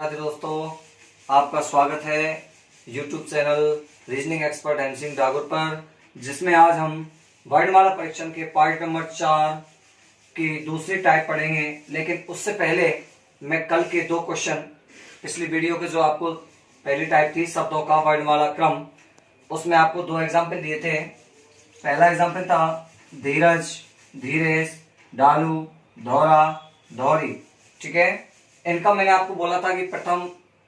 नमस्ते दोस्तों, आपका स्वागत है YouTube चैनल रीजनिंग एक्सपर्ट हेम सिंह डागुर पर, जिसमें आज हम वर्णमाला परीक्षण के पार्ट नंबर 4 की दूसरी टाइप पढ़ेंगे। लेकिन उससे पहले मैं कल के 2 क्वेश्चन पिछली वीडियो के जो आपको पहली टाइप थी शब्दों का वर्णमाला क्रम, उसमें आपको 2 एग्जाम्पल दिए थे। पहला एग्जाम्पल था धीरज, धीरेश, डालू, धौरा, धौरी। ठीक है, इनका मैंने आपको बोला था कि प्रथम,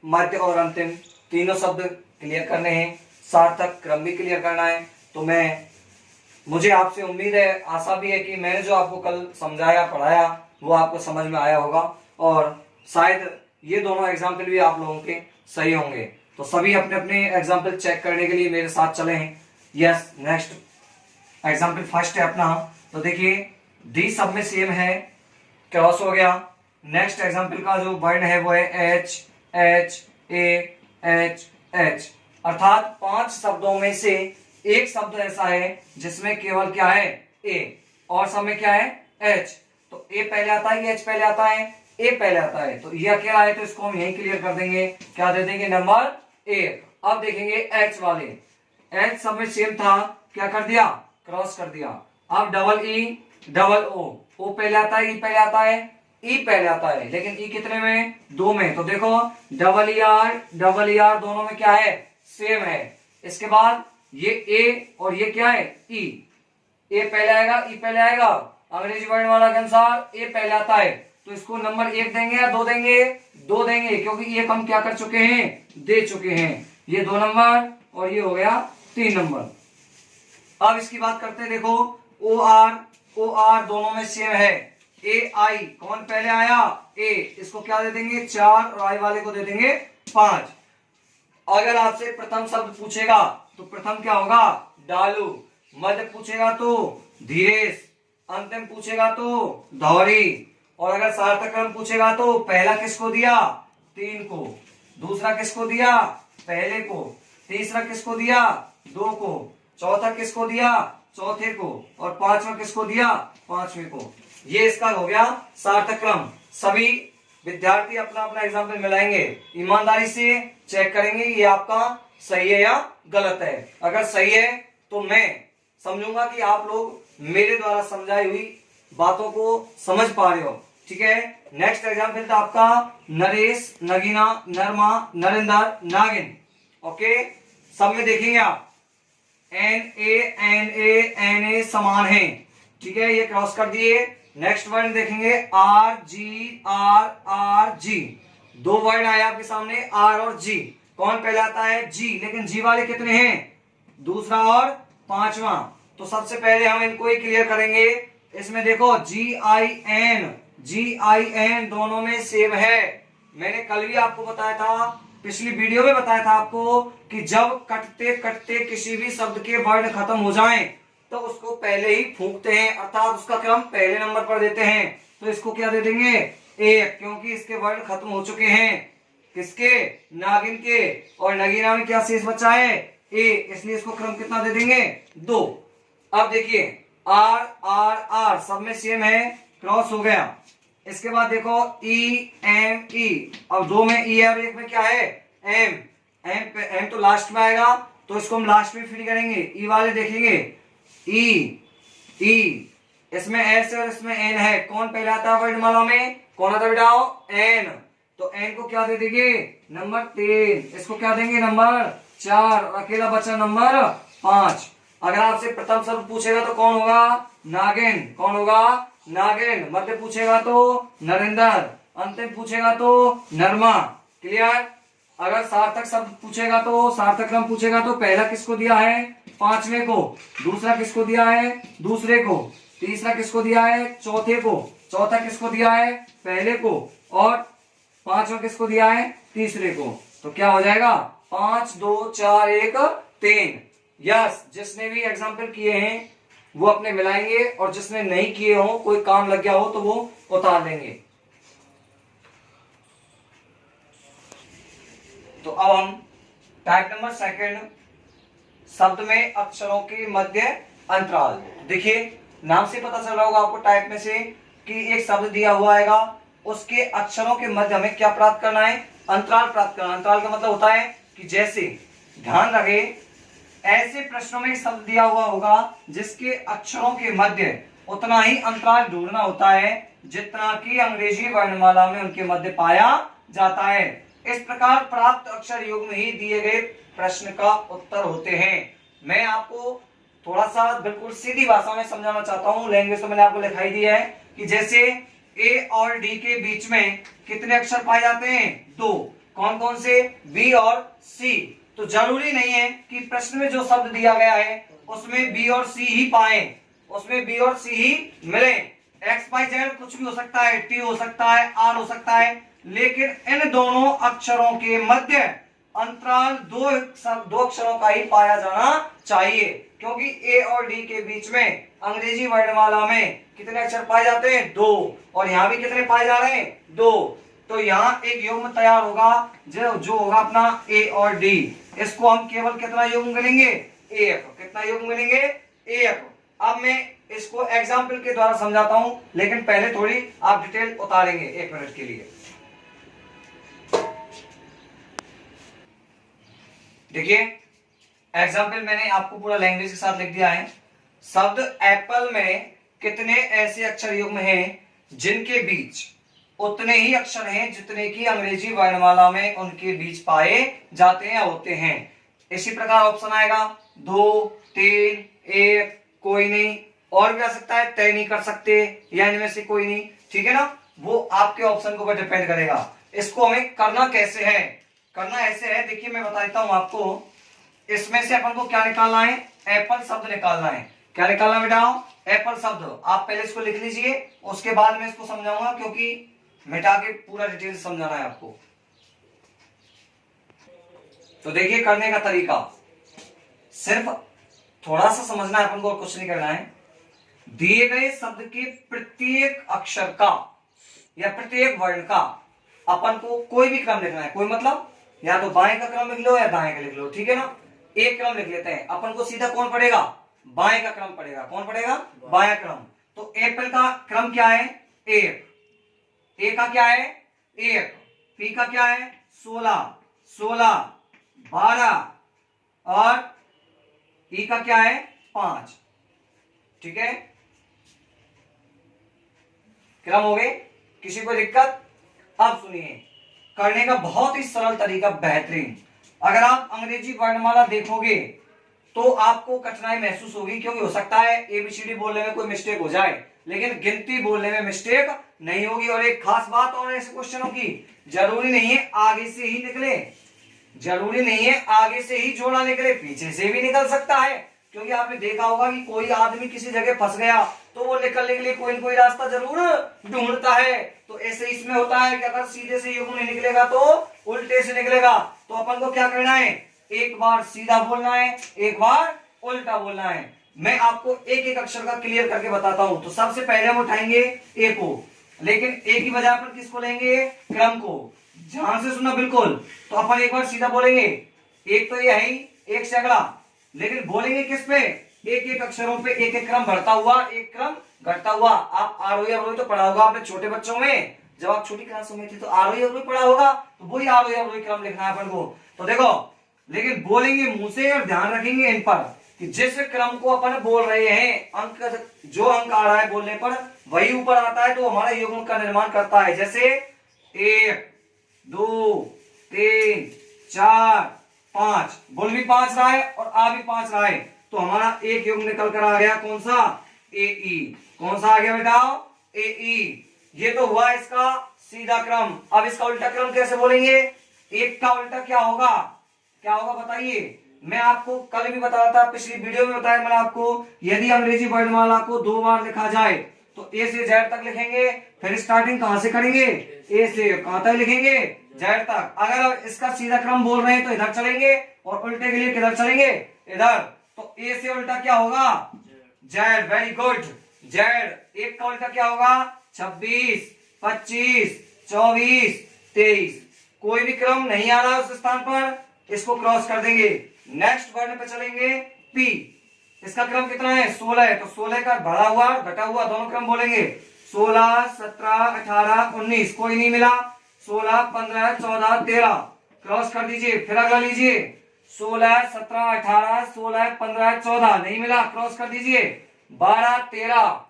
मध्य और अंतिम तीनों शब्द क्लियर करने हैं, सार्थक क्रम भी क्लियर करना है। तो मुझे आपसे उम्मीद है, आशा भी है कि मैंने जो आपको कल समझाया पढ़ाया वो आपको समझ में आया होगा और शायद ये दोनों एग्जाम्पल भी आप लोगों के सही होंगे। तो सभी अपने अपने एग्जाम्पल चेक करने के लिए मेरे साथ चले हैं। यस, नेक्स्ट एग्जाम्पल फर्स्ट है अपना। तो देखिए, डी सब में सेम है, क्रॉस हो गया। नेक्स्ट एग्जाम्पल का जो वर्ण है वो है एच, एच, ए, एच, एच। अर्थात 5 शब्दों में से एक शब्द ऐसा है जिसमें केवल क्या है ए, और सब में क्या है एच। तो ए पहले आता है, एच पहले आता है, ए पहले आता है। तो ये अकेला है तो इसको हम यही क्लियर कर देंगे। क्या दे देंगे? नंबर 1। अब देखेंगे एच वाले। एच सब में सेम था, क्या कर दिया? क्रॉस कर दिया। अब डबल ई, डबल ओ पहले आता है, ई पहले आता है, ई पहले आता है। लेकिन ई कितने में? 2 में। तो देखो डबल ई आर दोनों में क्या है? सेम है। इसके बाद ये ए और ये क्या है? ई। ए पहले आएगा, ई पहले आएगा। अंग्रेजी वर्णमाला के अनुसार ए पहले आता है, तो इसको नंबर 1 देंगे या 2 देंगे? 2 देंगे, क्योंकि एक हम क्या कर चुके हैं? दे चुके हैं। ये 2 नंबर और ये हो गया 3 नंबर। अब इसकी बात करते हैं। देखो ओ आर दोनों में सेम है। ए आई, कौन पहले आया? ए। इसको क्या दे देंगे? 4 और आई वाले को दे देंगे 5। अगर आपसे प्रथम शब्द पूछेगा तो प्रथम क्या होगा? डालू। मध्य पूछेगा तो धीरेश, अंतिम पूछेगा तो धौरी। और अगर सार्थक क्रम पूछेगा तो पहला किसको दिया? 3 को। दूसरा किसको दिया? पहले को। तीसरा किसको दिया? 2 को। चौथा किसको दिया? चौथे को। और 5वां किसको दिया? 5वें को। ये इसका हो गया सार्थक क्रम। सभी विद्यार्थी अपना अपना एग्जाम्पल मिलाएंगे, ईमानदारी से चेक करेंगे ये आपका सही है या गलत है। अगर सही है तो मैं समझूंगा कि आप लोग मेरे द्वारा समझाई हुई बातों को समझ पा रहे हो। ठीक है, नेक्स्ट एग्जाम्पल था आपका नरेश, नगीना, नरमा, नरेंद्र, नागिन। ओके, सब में देखेंगे आप एन ए समान है। ठीक है, ये क्रॉस कर दिए। नेक्स्ट वर्ड देखेंगे आर जी। 2 वर्ड आए आपके सामने, आर और जी। कौन पहले आता है? जी। लेकिन जी वाले कितने हैं? दूसरा और 5वां। तो सबसे पहले हम इनको ही क्लियर करेंगे। इसमें देखो जी आई एन दोनों में सेम है। मैंने कल भी आपको बताया था, पिछली वीडियो में बताया था आपको कि जब कटते कटते किसी भी शब्द के वर्ण खत्म हो जाएं तो उसको पहले ही फूंकते हैं, अर्थात उसका क्रम पहले नंबर पर देते हैं। तो इसको क्या दे देंगे? 1, क्योंकि इसके वर्ण खत्म हो चुके हैं। किसके? नागिन के। और नगीना में क्या शेष बचा है? ए, इसलिए इसको क्रम कितना दे देंगे? 2। अब देखिए आर सब में सेम है, क्रॉस हो गया। इसके बाद देखो ई एम ई। अब 2 में ई है और 1 में क्या है? एम तो लास्ट में आएगा, तो इसको हम लास्ट में फिर करेंगे। ई वाले देखेंगे ई, इसमें एस और इसमें एन है। कौन पहले आता है वर्णमाला में? कौन आता है बेटाओ? एन। तो एन को क्या दे देंगे? नंबर 3। इसको क्या देंगे? नंबर 4। और अकेला बचा नंबर 5। अगर आपसे प्रथम शब्द पूछेगा तो कौन होगा? नागिन। कौन होगा? नागिन। मध्य पूछेगा तो नरेंद्र, अंतिम पूछेगा तो नरमा। क्लियर? अगर सार्थक शब्द पूछेगा तो सार्थक क्रम पूछेगा तो पहला किसको दिया है? 5वें को। दूसरा किसको दिया है? दूसरे को। तीसरा किसको दिया है? चौथे को। चौथा किसको दिया है? पहले को। और 5वां किसको दिया है? तीसरे को। तो क्या हो जाएगा? 5 2 4 1 3। यस, जिसने भी एग्जाम्पल किए हैं वो अपने मिलाएंगे, और जिसने नहीं किए हो, कोई काम लग गया हो तो वो उतार लेंगे। तो अब हम टाइप नंबर 2, शब्द में अक्षरों के मध्य अंतराल। देखिए, नाम से पता चल रहा होगा आपको टाइप में से कि एक शब्द दिया हुआ आएगा, उसके अक्षरों के मध्य हमें क्या प्राप्त करना है? अंतराल प्राप्त करना। अंतराल का मतलब होता है कि जैसे, ध्यान रहे, ऐसे प्रश्नों में शब्द दिया हुआ होगा जिसके अक्षरों के मध्य उतना ही अंतराल ढूंढना होता है जितना कि अंग्रेजी वर्णमाला में उनके मध्य पाया जाता है। इस प्रकार प्राप्त अक्षर युग्म ही दिए गए प्रश्न का उत्तर होते हैं। मैं आपको थोड़ा सा बिल्कुल सीधी भाषा में समझाना चाहता हूं। लैंग्वेज तो मैंने आपको लिखाई दी है कि जैसे ए और डी के बीच में कितने अक्षर पाए जाते हैं? दो। कौन कौन से? बी और सी। तो जरूरी नहीं है कि प्रश्न में जो शब्द दिया गया है उसमें बी और सी ही पाए, उसमें बी और सी ही मिले। एक्स वाई जेड कुछ भी हो सकता है, टी हो सकता है, आर हो सकता है, लेकिन इन दोनों अक्षरों के मध्य अंतराल दो अक्षरों का ही पाया जाना चाहिए, क्योंकि ए और डी के बीच में अंग्रेजी वर्णमाला में कितने अक्षर पाए जाते हैं? दो। और यहां भी कितने पाए जा रहे हैं? दो। तो यहाँ एक युग्म तैयार होगा जो होगा अपना ए और डी। इसको हम केवल कितना युग्म मिलेंगे? एक। कितना युग्म मिलेंगे? एक। अब मैं इसको एग्जाम्पल के द्वारा समझाता हूं, लेकिन पहले थोड़ी आप डिटेल उतारेंगे 1 मिनट के लिए। देखिए एग्जाम्पल मैंने आपको पूरा लैंग्वेज के साथ लिख दिया है। शब्द एप्पल में कितने ऐसे अक्षर युग्म हैं जिनके बीच उतने ही अक्षर हैं जितने की अंग्रेजी वर्णमाला में उनके बीच पाए जाते हैं या होते हैं। इसी प्रकार ऑप्शन आएगा 2, 3, 1, कोई नहीं, और भी आ सकता है, तय नहीं कर सकते, या इनमें से कोई नहीं। ठीक है ना, वो आपके ऑप्शन के ऊपर डिपेंड करेगा। इसको हमें करना कैसे है? करना ऐसे है, देखिए मैं बता देता हूं आपको। इसमें से अपन को क्या निकालना है? एप्पल शब्द निकालना है। क्या निकालना बेटा? एप्पल शब्द। आप पहले इसको लिख लीजिए, उसके बाद मैं इसको समझाऊंगा, क्योंकि मिटा के पूरा डिटेल समझाना है आपको। तो देखिए करने का तरीका, सिर्फ थोड़ा सा समझना है अपन को और कुछ नहीं करना है। दिए गए शब्द के प्रत्येक अक्षर का या प्रत्येक वर्ण का अपन को कोई भी क्रम लिखना है। कोई मतलब या तो बाएं का क्रम लिख लो या दाएं का लिख लो, ठीक है ना। एक क्रम लिख लेते हैं। अपन को सीधा कौन पड़ेगा? बाएं का क्रम पड़ेगा। कौन पड़ेगा? बाएं क्रम। तो एप्पल का क्रम क्या है? एक। ए का क्या है? एक। पी का क्या है? 16, 12 और ई का क्या है? 5। ठीक है, क्रम हो गए। किसी को दिक्कत? अब सुनिए, करने का बहुत ही सरल तरीका, बेहतरीन। अगर आप अंग्रेजी वर्णमाला देखोगे तो आपको कठिनाई महसूस होगी, क्योंकि हो सकता है एबीसीडी बोलने में कोई मिस्टेक हो जाए, लेकिन गिनती बोलने में मिस्टेक नहीं होगी। और एक खास बात और ऐसे क्वेश्चनों की, जरूरी नहीं है आगे से ही निकले, जरूरी नहीं है आगे से ही जोड़ा निकले, पीछे से भी निकल सकता है। क्योंकि आपने देखा होगा कि कोई आदमी किसी जगह फंस गया तो वो निकलने के लिए कोई न कोई रास्ता जरूर ढूंढता है। तो ऐसे इसमें होता है कि अगर सीधे से युग्म नहीं निकलेगा तो उल्टे से निकलेगा। तो अपन को क्या करना है? एक बार सीधा बोलना है, एक बार उल्टा बोलना है। मैं आपको एक एक अक्षर का क्लियर करके बताता हूं। तो सबसे पहले हम उठाएंगे ए को, लेकिन ए की बजाय पर किसको लेंगे? क्रम को। ध्यान से सुनना बिल्कुल। तो अपन एक बार सीधा बोलेंगे, एक तो ये है ही, एक से अगला, लेकिन बोलेंगे किस पे? एक एक अक्षरों पे एक एक क्रम बढ़ता हुआ, एक क्रम घटता हुआ। आप आरोही अवरोही तो पढ़ा होगा आपने छोटे बच्चों में, जब आप छोटी क्लासों में थे तो आरोही अवरोही पढ़ा होगा, तो वही आरोही अवरोही क्रम लिखना है अपन को। तो देखो, लेकिन बोलेंगे मुंह से और ध्यान रखेंगे इन पर कि जिस क्रम को अपन बोल रहे हैं, अंक जो अंक आ रहा है बोलने पर वही ऊपर आता है, तो हमारा युग्म का निर्माण करता है। जैसे 1, 2, 3, 4, 5, बोल भी 5 रहा है और आ भी 5 रहा है, तो हमारा एक युग्म निकल कर आ गया। कौन सा? ए ई। कौन सा आ गया बेटा? ए ई। ये तो हुआ इसका सीधा क्रम। अब इसका उल्टा क्रम कैसे बोलेंगे? एक का उल्टा क्या होगा? क्या होगा बताइए? मैं आपको कल भी बता रहा था, पिछली वीडियो में बताया मैंने आपको, यदि अंग्रेजी वर्णमाला को 2 बार लिखा जाए तो ए से जेड तक लिखेंगे, फिर स्टार्टिंग कहां से करेंगे? ए से कहां तक लिखेंगे? जेड तक। अगर इसका सीधा क्रम बोल रहे हैं तो इधर चलेंगे, और उल्टे के लिए किधर चलेंगे? इधर। तो ए से उल्टा क्या होगा? जेड। Very good, Z. एक का उल्टा क्या होगा? 26, 25, 24, 23। कोई भी क्रम नहीं आ रहा उस स्थान पर, इसको क्रॉस कर देंगे। नेक्स्ट वर्ण पे चलेंगे, पी। इसका क्रम कितना है? 16 है, तो 16 का बढ़ा हुआ घटा हुआ दोनों क्रम बोलेंगे। 16, 17, 18, 19, कोई नहीं मिला। 16, 15, 14, 13 क्रॉस कर दीजिए। फिर अगला लीजिए 16, 17, 18, 16, 15, 14 नहीं मिला, क्रॉस कर दीजिए। 12, 13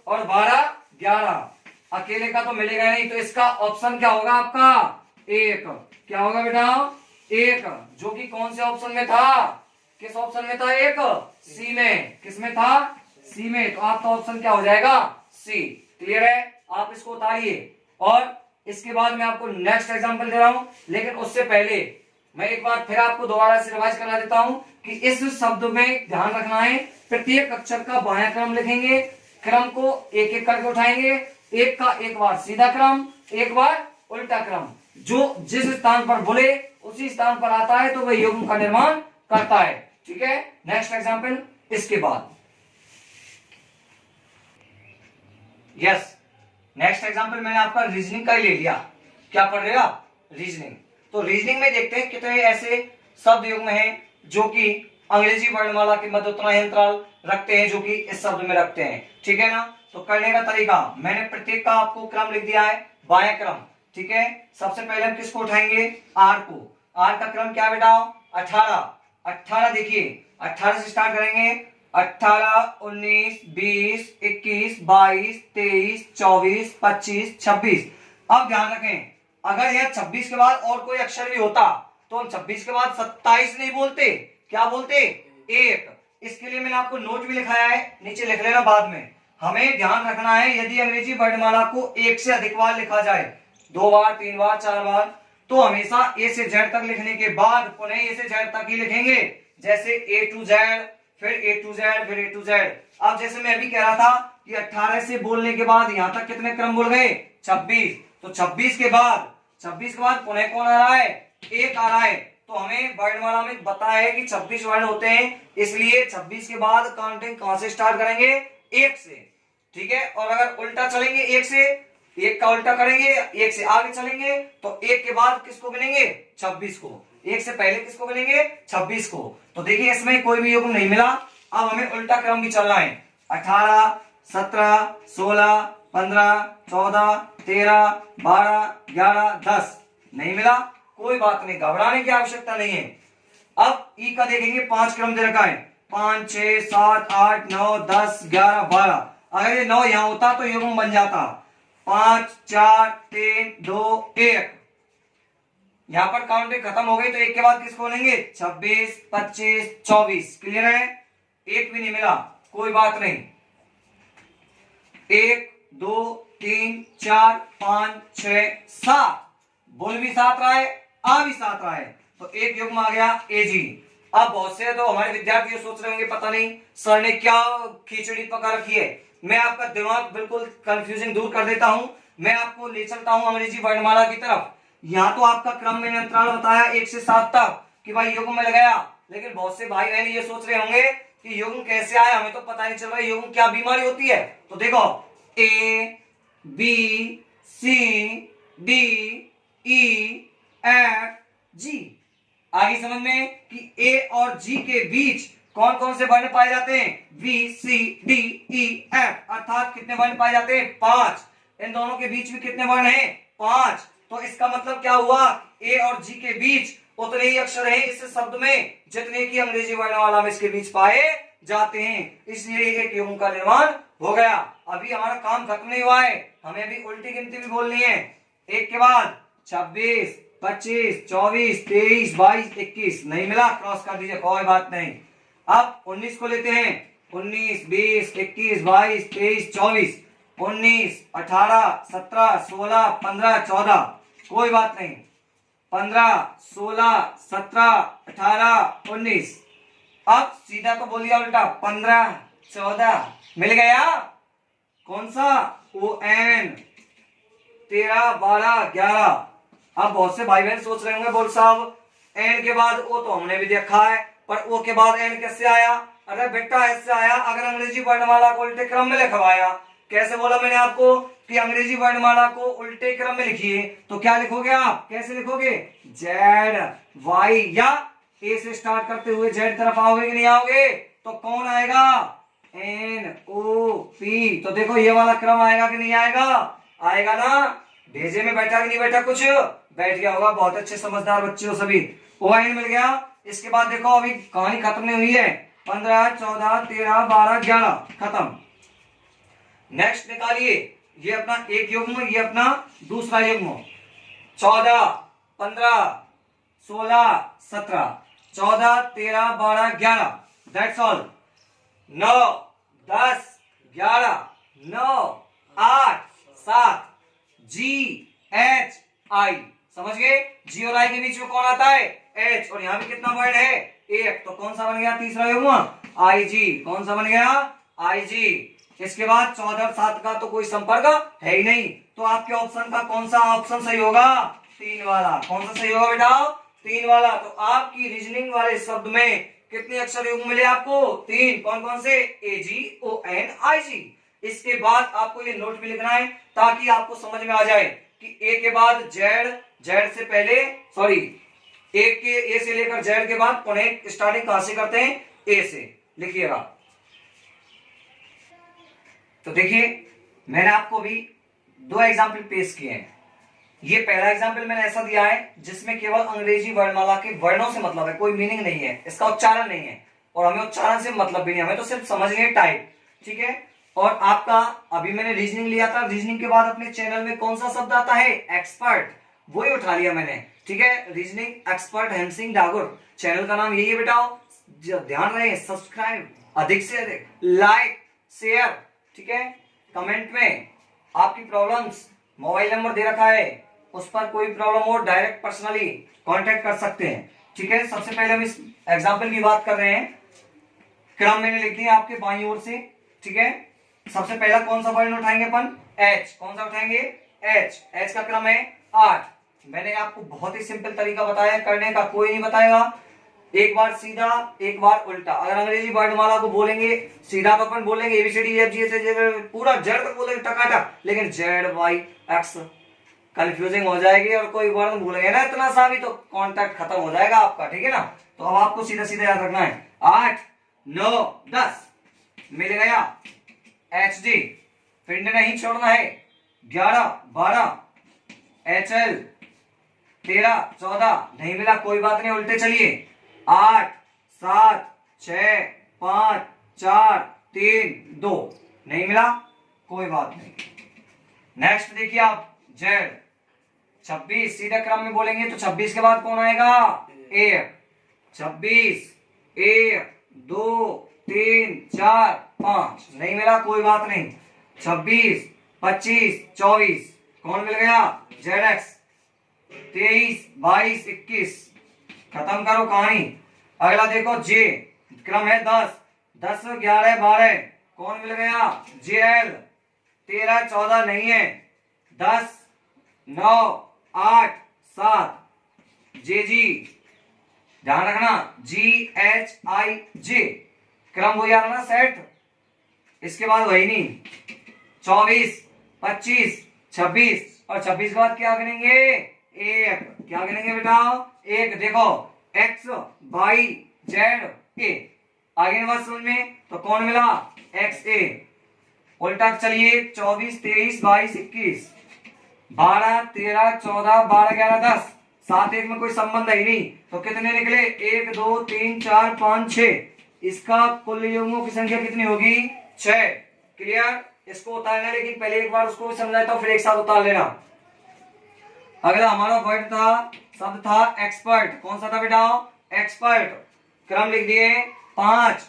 और 12, 11 अकेले का तो मिलेगा नहीं, तो इसका ऑप्शन क्या होगा आपका? एक। क्या होगा बेटा? एक, जो कि कौन से ऑप्शन में था? किस ऑप्शन में था? एक सी में। किस में था? सी में। तो आपका ऑप्शन क्या हो जाएगा? सी। क्लियर है? आप इसको उतारिए और इसके बाद मैं आपको नेक्स्ट एग्जांपल दे रहा हूं, लेकिन उससे पहले मैं एक बार फिर आपको दोबारा से रिवाइज करा देता हूं कि इस शब्द में ध्यान रखना है, प्रत्येक अक्षर का बायां क्रम लिखेंगे, क्रम को एक एक करके उठाएंगे, एक का एक बार सीधा क्रम, एक बार उल्टा क्रम, जो जिस स्थान पर बोले उसी स्थान पर आता है तो वह युग्म का निर्माण करता है। ठीक है, नेक्स्ट एग्जांपल इसके बाद। यस, नेक्स्ट एग्जांपल मैंने आपका रीजनिंग का ही ले लिया। क्या पढ़ रहे हो आप? रीजनिंग। तो रीजनिंग में देखते हैं कितने ऐसे शब्द युग्म हैं जो कि अंग्रेजी वर्णमाला के मध्य उत्तरायण अंतराल रखते हैं, जो कि इस शब्द में रखते हैं। ठीक है ना? तो करने का तरीका, मैंने प्रत्येक का आपको क्रम लिख दिया है, बाएं क्रम। ठीक है, सबसे पहले हम किसको उठाएंगे? आर को। आर का क्रम क्या बेटा? 18। 18 देखिए, 18 से स्टार्ट करेंगे। 18, 19, 20, 21, 22, 23, 24, 25, 26। अब ध्यान रखें, अगर यह 26 के बाद और कोई अक्षर भी होता तो हम 26 के बाद 27 नहीं बोलते, क्या बोलते? एक। इसके लिए मैंने आपको नोट भी लिखाया है, नीचे लिख लेना बाद में। हमें ध्यान रखना है, यदि अंग्रेजी वर्णमाला को एक से अधिक बार लिखा जाए, 2 बार, 3 बार, 4 बार, तो हमेशा ए से जेड तक लिखने के बाद पुनः ए से जेड तक ही लिखेंगे। जैसे ए टू जेड, फिर ए टू जेड, फिर ए टू जेड। अब जैसे मैं अभी कह रहा था कि 18 से बोलने के बाद यहां तक कितने क्रम बोल गए? 26। तो 26 के बाद पुनः कौन आ रहा है? एक आ रहा है। तो हमें वर्णमाला में बताया है कि 26 वर्ण होते हैं, इसलिए 26 के बाद काउंटिंग कहां से स्टार्ट करेंगे? एक से। ठीक है, और अगर उल्टा चलेंगे एक से, एक का उल्टा करेंगे, एक से आगे चलेंगे तो एक के बाद किसको गिनेंगे? 26 को। एक से पहले किसको गिनेंगे? 26 को। तो देखिए इसमें कोई भी युग्म नहीं मिला। अब हमें उल्टा क्रम भी चलना है। 18, 17, 16, 15, 14, 13, 12, 11, 10 नहीं मिला, कोई बात नहीं, घबराने की आवश्यकता नहीं है। अब ई का देखेंगे, 5 क्रम दे रखा है, 5, 6, 7, 8, 9, 10, 11, 12। अगर ये 9 यहां होता तो युग्म बन जाता। 5, 4, 3, 2, 1। यहां पर काउंटिंग खत्म हो गई तो एक के बाद किसको लेंगे? 26, 25, 24। क्लियर है? एक भी नहीं मिला, कोई बात नहीं। 1, 2, 3, 4, 5, 6, 7। बोल भी 7 रहा है, आ भी 7 रहा है, तो एक युग्म आ गया एजी। अब बहुत से तो हमारे विद्यार्थी सोच रहे होंगे पता नहीं सर ने क्या खिचड़ी पका रखी है। मैं आपका दिमाग बिल्कुल कंफ्यूजिंग दूर कर देता हूं, मैं आपको ले चलता हूं अंग्रेजी वर्णमाला की तरफ। यहाँ तो आपका क्रम मैंने अंतराल बताया 1 से 7 तक कि भाई युग्म मिल गया, लेकिन बहुत से भाई बहन ये सोच रहे होंगे कि युग्म कैसे आया, हमें तो पता नहीं चल रहा युग्म क्या बीमारी होती है। तो देखो ए, बी, सी, डी, ई, एफ, जी। आगे समझ में कि ए और जी के बीच कौन कौन से वर्ण पाए जाते हैं? बी, सी, डी, ई, एफ, अर्थात कितने वर्ण पाए जाते हैं? 5। इन दोनों के बीच में कितने वर्ण हैं? 5। तो इसका मतलब क्या हुआ? ए और जी के बीच उतने ही अक्षर हैं इस शब्द में जितने की अंग्रेजी वर्णमाला में इसके बीच पाए जाते हैं, इसलिए एक युग्म का निर्माण हो गया। अभी हमारा काम खत्म नहीं हुआ है, हमें अभी उल्टी गिनती भी बोलनी है। एक के बाद 26, 25, 24, 23, 22, 21 नहीं मिला, क्रॉस कर दीजिए, कोई बात नहीं। अब 19 को लेते हैं, 19, 20, 21, 22, 23, 24, 19, 18, 17, 16, 15, 14 कोई बात नहीं, 15, 16, 17, 18, 19। अब सीधा तो बोलिए उल्टा, 15, 14 मिल गया। कौन सा? O N. 13, 12, 11। अब बहुत से भाई बहन सोच रहे होंगे बोल साहब एन के बाद ओ तो हमने भी देखा है, पर ओ के बाद एन कैसे आया? अरे बेटा ऐसे आया अगर अंग्रेजी वर्णमाला को उल्टे क्रम में लिखवाया। कैसे बोला मैंने आपको कि अंग्रेजी वर्णमाला को उल्टे क्रम में लिखिए, तो क्या लिखोगे आप? कैसे लिखोगे? जेड वाई, या ए से स्टार्ट करते हुए जेड तरफ आओगे कि नहीं आओगे? तो कौन आएगा? N O P. तो देखो ये वाला क्रम आएगा कि नहीं आएगा? आएगा ना। भेजे में बैठा कि नहीं बैठा, कुछ बैठ गया होगा, बहुत अच्छे समझदार बच्चे हो सभी। ON मिल गया। इसके बाद देखो अभी कहानी खत्म नहीं हुई है, 15 14 13 12 11 खत्म। नेक्स्ट निकालिए, ये अपना एक युग्म, ये अपना दूसरा युग्म, 14 15 16 17, 14 13 12 11, दैट्स ऑल। 9 10 11 9 8 7, GHI, समझ गए? जी और आई के बीच में कौन आता है? H, और यहां भी कितना वर्ड है? एक, तो कौन सा बन गया तीसरा युग्म? IG। कौन सा बन गया? IG। इसके बाद 14 और 7 का तो कोई संपर्क है ही नहीं, तो आपके ऑप्शन का कौन सा ऑप्शन सही होगा? 3 वाला। कौन सा सही होगा बेटा? 3 वाला। तो आपकी रीजनिंग वाले शब्द में कितने अक्षर युग्म मिले आपको? 3। कौन कौन से? AGONIG। इसके बाद आपको ये नोट में लिखना है ताकि आपको समझ में आ जाए कि ए के बाद जेड, जेड से पहले सॉरी ए से लेकर जेड के बाद पुनः स्टार्टिंग कहां से करते हैं? ए से। लिखिएगा। तो देखिए मैंने आपको भी 2 एग्जाम्पल पेश किए हैं। ये पहला एग्जाम्पल मैंने ऐसा दिया है जिसमें केवल अंग्रेजी वर्णमाला के वर्णों से मतलब है, कोई मीनिंग नहीं है, इसका उच्चारण नहीं है, और हमें उच्चारण से मतलब भी नहीं, हमें तो सिर्फ समझनी है टाइप, ठीक है। और आपका अभी मैंने रीजनिंग लिया था, रीजनिंग के बाद अपने चैनल में कौन सा शब्द आता है? एक्सपर्ट, वही उठा लिया मैंने, ठीक है। Reasoning expert Hem Singh Dagur, channel का नाम यही है बेटा। ध्यान रहे, सब्सक्राइब अधिक से अधिक, लाइक शेयर, ठीक है। कमेंट में आपकी प्रॉब्लम्स, मोबाइल नंबर दे रखा है, उस पर कोई प्रॉब्लम हो डायरेक्ट पर्सनली कांटेक्ट कर सकते हैं, ठीक है। सबसे पहले हम इस एग्जांपल की बात कर रहे हैं। क्रम मैंने लिख दिया आपके बाईं ओर से, ठीक है। सबसे पहला कौन सा वर्ण उठाएंगे अपन? H। कौन सा उठाएंगे? H। H का क्रम है 8। मैंने आपको बहुत ही सिंपल तरीका बताया करने का, कोई नहीं बताएगा। एक बार सीधा, एक बार उल्टा। अगर अंग्रेजी वर्णमाला को बोलेंगे सीधा तो अपन बोलेंगे ABCD पूरा जेड तक बोलेंगे टकाटक, लेकिन ZYX कंफ्यूजिंग हो जाएगी और कोई वर्ण भूलेंगे ना इतना सा भी तो कॉन्टैक्ट खत्म हो जाएगा आपका, ठीक है ना। तो अब आपको सीधा सीधा याद रखना है। 8 9 10 मिल गया HD, पिंड नहीं छोड़ना है। 11 12 HL, 13 14 नहीं मिला, कोई बात नहीं, उल्टे चलिए। 8 7 6 5 4 3 2 नहीं मिला, कोई बात नहीं। नेक्स्ट देखिए आप, जेड 26 सीधा क्रम में बोलेंगे तो 26 के बाद कौन आएगा? 1। 26 1 2 3 4 5 नहीं मिला, कोई बात नहीं। 26 25 24 कौन मिल गया? ZX। 23 22 21 खत्म करो कहानी। अगला देखो जे, क्रम है 10 10 11 12 कौन मिल गया? JL। 13 14 नहीं है, 10 9 8 7 JG, ध्यान रखना GHIJ, क्रम हो जाना ना सेट, इसके बाद वही नहीं। 24 25 26 और 26 के बाद क्या गिनेंगे? 1। क्या गिनेंगे बेटा? 1। देखो X Y Z A, आगे बात समझ में, तो कौन मिला? XA। उल्टा चलिए, 24 23 22 21 12 13 14 12 11 10, 7 1 में कोई संबंध ही नहीं, तो कितने निकले? 1 2 3 4 5 6, इसका कुल युग्मों की संख्या कितनी होगी? 6। क्लियर? इसको उतारना, लेकिन पहले एक बार उसको भी समझाता हूं, फिर एक साथ उतार लेना। अगला हमारा वर्ड था, शब्द था एक्सपर्ट। कौन सा था बेटा? एक्सपर्ट। क्रम लिख दिए 5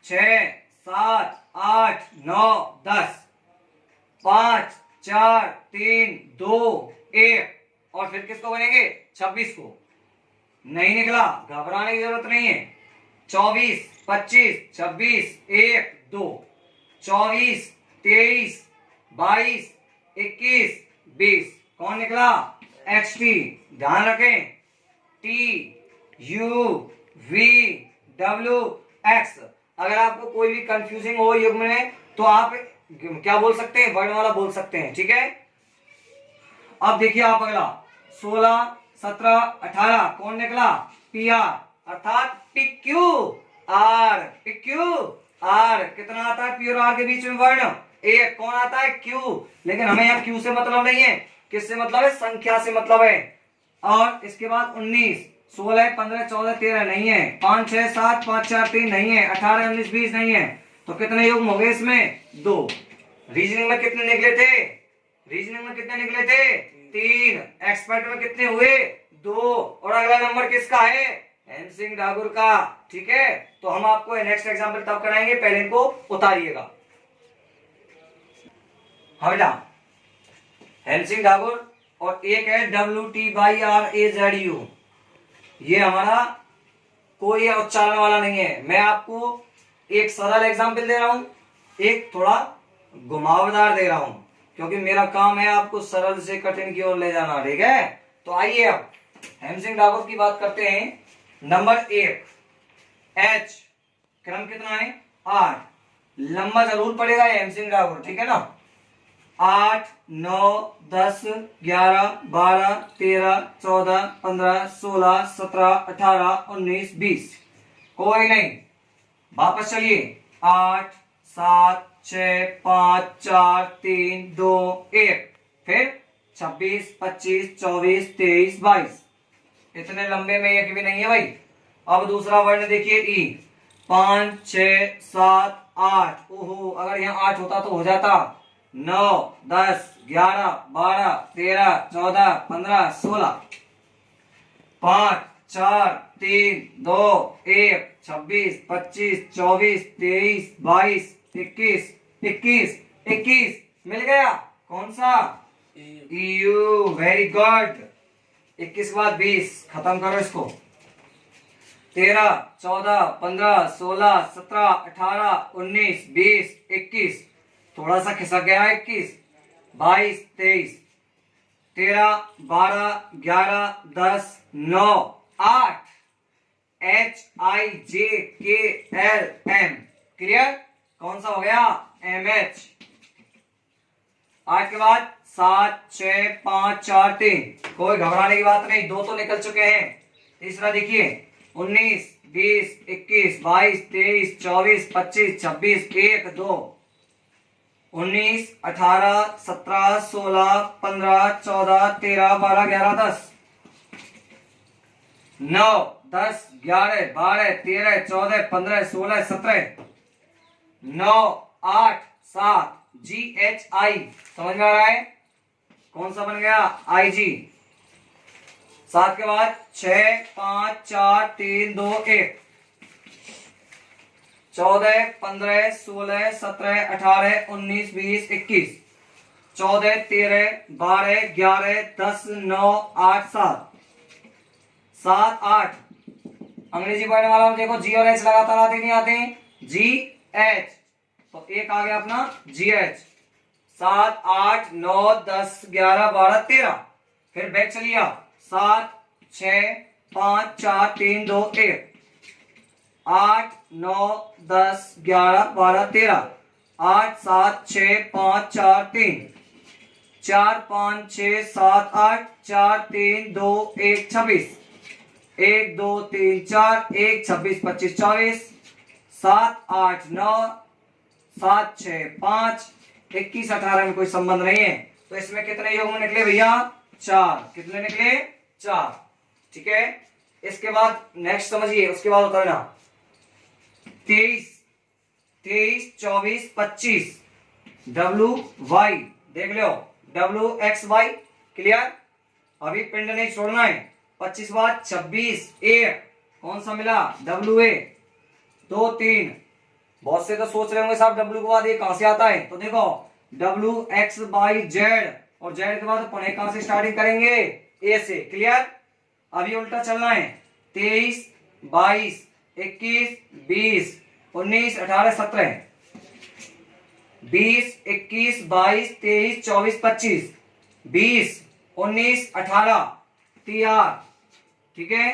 6 7 8 9 10, 5 4 3 2 1, और फिर किसको बनेंगे? 26 को। नहीं निकला, घबराने की जरूरत नहीं है। 24 25 26 1 2, 24 23 22 21 20 कौन निकला? XT। ध्यान रखें, TUVWX। अगर आपको कोई भी कंफ्यूजिंग हो युग्म में तो आप क्या बोल सकते हैं? वर्णमाला बोल सकते हैं, ठीक है। अब देखिए आप अगला 16 17 18 कौन निकला? PR, अर्थात PQR। PQR कितना आता है? P और R के बीच में वर्ण? एक। कौन आता है? Q, लेकिन हमें यहाँ Q से मतलब नहीं है, किससे मतलब है? संख्या से मतलब है। और इसके बाद 19, 16, 15, 14, 13 नहीं है, 5, 6, 7, 5, 4, 3 नहीं है, 18, 19, 20 नहीं है, तो कितने युग्म हो गए इसमें? 2। रीजनिंग में कितने निकले थे? रीजनिंग में कितने निकले थे? 3। एक्सपर्ट में कितने हुए? 2। और अगला नंबर किसका है? हेमसिंह ठाकुर का। ठीक है, तो हम आपको नेक्स्ट एग्जाम्पल तब कराएंगे, पहले इनको उतारिएगा। हाँ बेटा, हेमसिंह ठाकुर और एक है WTYRAZU। ये हमारा कोई उच्चारण वाला नहीं है। मैं आपको एक सरल एग्जाम्पल दे रहा हूं, एक थोड़ा घुमावदार दे रहा हूं, क्योंकि मेरा काम है आपको सरल से कठिन की ओर ले जाना। ठीक है, तो आइए अब हेमसिंह ठाकुर की बात करते हैं। नंबर 1 H, क्रम कितना है? 8। लंबा जरूर पड़ेगा हेमसिंह ठाकुर, ठीक है ना? 8, 9, 10, 11, 12, 13, 14, 15, 16, 17, 18, 19, 20। कोई नहीं, वापस चलिए। 8, 7, 6, 5, 4, 3, 2, 1। फिर 26, 25, 24, 23, 22। इतने लंबे में एक भी नहीं है भाई। अब दूसरा वर्ण देखिए ई। 5, 6, 7, 8। ओहो, अगर यहाँ 8 होता तो हो जाता। 9, 10, 11, 12, 13, 14, 15, 16। 5, 4, 3, 2, 1। 26, 25, 24, 23, 22, 21, 21, 21। मिल गया? कौन सा? EU। Very good. 21 के बाद 20, खत्म करो इसको। 13, 14, 15, 16, 17, 18, 19, 20, 21। थोड़ा सा खिसक गया 21, 22, 23, 13, 12, 11, 10, 9, 8। HIJKLM। क्लियर? कौन सा हो गया? MH। 8 के बाद 7, 6, 5, 4, 3। कोई घबराने की बात नहीं, 2 तो निकल चुके हैं। तीसरा देखिए 19, 20, 21, 22, 23, 24, 25, 26, 1, 2, 19, 18, 17, 16, 15, 14, 13, 12, 11, 10, 9, 10, 11, 12, 13, 14, 15, 16, 17, 9, 8, 7। GHI। समझ में आ रहा है? कौन सा बन गया? IG। 7 के बाद 6, 5, 4, 3, 2, 1। 14, 15, 16, 17, 18, 19, 20, 21। 14, 13, 12, 11, 10, 9, 8, 7, 7, 8। अंग्रेजी पढ़ने वाला में देखो G और H लगातार आते नहीं आते? GH। तो एक आ गया अपना GH। 7, 8, 9, 10, 11, 12, 13। फिर बैक चलिए। 7, 6, 5, 4, 3, 2, 1। 8, 9, 10, 11, 12, 13। 8, 7, 6, 5, 4, 3। 4, 5, 6, 7, 8। 4, 3, 2, 1, 26। 1, 2, 3, 4, 1, 26, 25, 24। 7, 8, 9, 7, 6, 5, 21, 18 में कोई संबंध नहीं है, तो इसमें कितने युग्म निकले भैया? 4। कितने निकले? 4। ठीक है, इसके बाद नेक्स्ट समझिए, उसके बाद उतरना। 23, 24, 25। WY देख लो, WXY। क्लियर? अभी पिंड नहीं छोड़ना है। 25 बाद 26, A। कौन सा मिला? WA। 2, 3। बहुत से तो सोच रहे होंगे साहब W के बाद ये कहां से आता है, तो देखो WXYZ, और Z के बाद पढ़े कहां से स्टार्टिंग करेंगे? A से। क्लियर? अभी उल्टा चलना है। 23, 22, 21, 20, 19, 18, 17, 20, 21, 22, 23, 24, 25, 20, 19, 18, TR। ठीक है,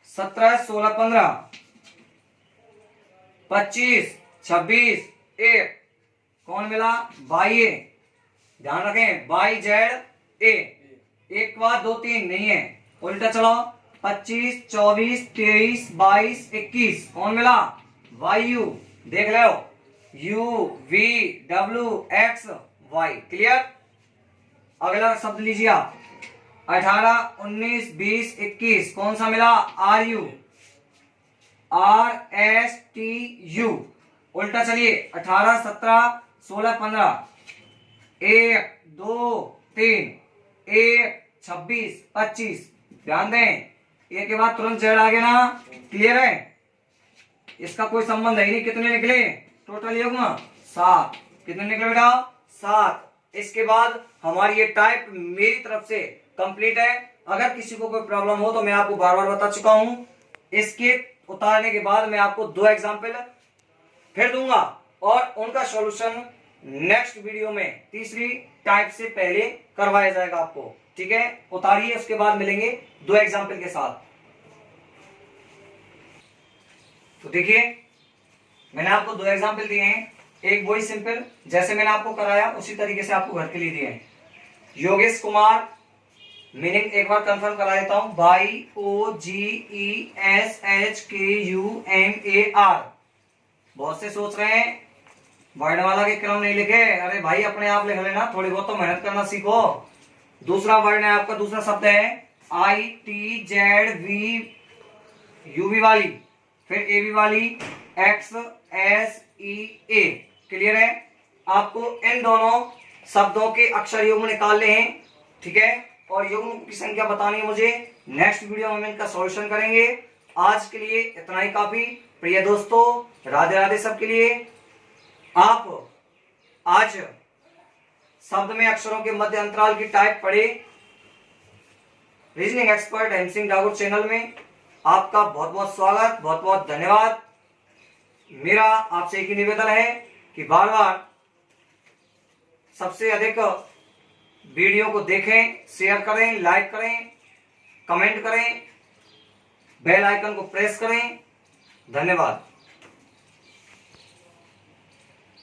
17, 16, 15, 25, 26, 1। कौन मिला? बाई ए। ध्यान रखें, बाई जेड ए। एक के बाद 2, 3 नहीं है, उल्टा चलो। 25, 24, 23, 22, 21। कौन मिला? Why you. देख लो, U V W X Y। Clear? अगला शब्द लीजिए आप, 18, 19, 20, 21, कौन सा मिला? RSTU। उल्टा चलिए, 18, 17, 16, 15, 1, 2, 3, 1, 26, 25। ध्यान दें, एक के बाद तुरंत जेड आ गया ना, क्लियर है? इसका कोई संबंध है ही नहीं। कितने निकले टोटल युग्म? 7। कितने निकले बेटा? 7। इसके बाद हमारी ये टाइप मेरी तरफ से कंप्लीट है। अगर किसी को कोई प्रॉब्लम हो तो मैं आपको बार बार बता चुका हूं। इसके उतारने के बाद मैं आपको 2 एग्जाम्पल फिर दूंगा और उनका सॉल्यूशन नेक्स्ट वीडियो में तीसरी टाइप से पहले करवाया जाएगा आपको। ठीक है, उतारिए, उसके बाद मिलेंगे 2 एग्जाम्पल के साथ। तो देखिए, मैंने आपको 2 एग्जाम्पल दिए हैं। एक वही सिंपल जैसे मैंने आपको कराया उसी तरीके से आपको घर के लिए दिए हैं। योगेश कुमार, मीनिंग एक बार कंफर्म करा देता हूं, YOGESHKUMAR। बहुत से सोच रहे हैं वर्णमाला के क्रम नहीं लिखे। अरे भाई, अपने आप लिख लेना, थोड़ी बहुत तो मेहनत करना सीखो। दूसरा वर्ण है आपका, दूसरा शब्द है ITZV, UV वाली, फिर AB वाली, XSEA। क्लियर है? आपको इन दोनों शब्दों के अक्षर युग्म निकालने हैं। ठीक है, और युग्म की संख्या बतानी है मुझे। नेक्स्ट वीडियो में इनका सॉल्यूशन करेंगे। आज के लिए इतना ही काफी। प्रिय दोस्तों, राधे राधे सबके लिए। आप आज शब्द में अक्षरों के मध्य अंतराल की टाइप पढ़े reasoning expert Hem Singh Dagur channel में। आपका बहुत बहुत स्वागत, बहुत बहुत धन्यवाद। मेरा आपसे एक ही निवेदन है कि बार बार सबसे अधिक वीडियो को देखें, शेयर करें, लाइक करें, कमेंट करें, बेल आइकन को प्रेस करें। धन्यवाद।